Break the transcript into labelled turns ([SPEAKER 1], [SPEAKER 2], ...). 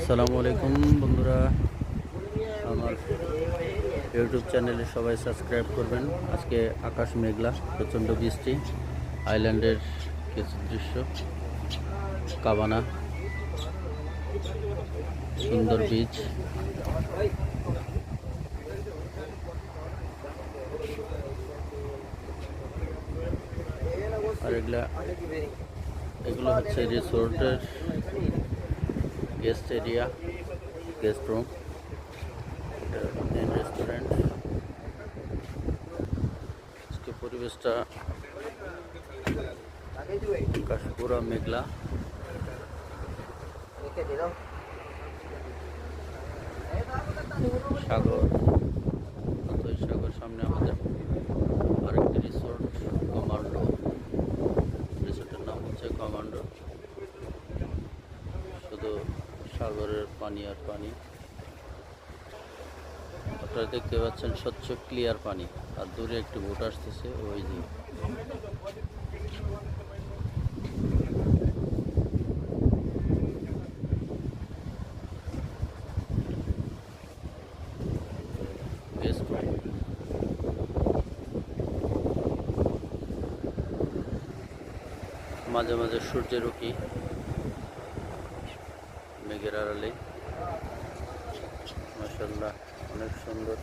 [SPEAKER 1] আসসালামু আলাইকুম বন্ধুরা, আমার ইউটিউব চ্যানেলে সবাই সাবস্ক্রাইব করবেন। আজকে আকাশ মেঘলা, প্রচণ্ড বৃষ্টি, আইল্যান্ডের কিছু দৃশ্য, কাবানা, সুন্দর বিচ। আর এগুলো হচ্ছে রিসোর্টের guest area, guest room, main restaurant. আজকে পরিবেশটা আকাশ পুরা মেঘলা, সাগর, অতই সাগর। সামনে আমাদের আরেকটি রিসোর্ট, কমান্ডো। রিসোর্টের নাম হচ্ছে কমান্ডো। শুধু সাগরের পানি আর পানি। আপনারা দেখতে পাচ্ছেন স্বচ্ছ ক্লিয়ার পানি, আর দূরে একটি বোট আসতেছে ওই যে। মাঝে মাঝে সূর্যের উঁকি মেঘের আড়ালে। মাশাআল্লাহ, অনেক সুন্দর।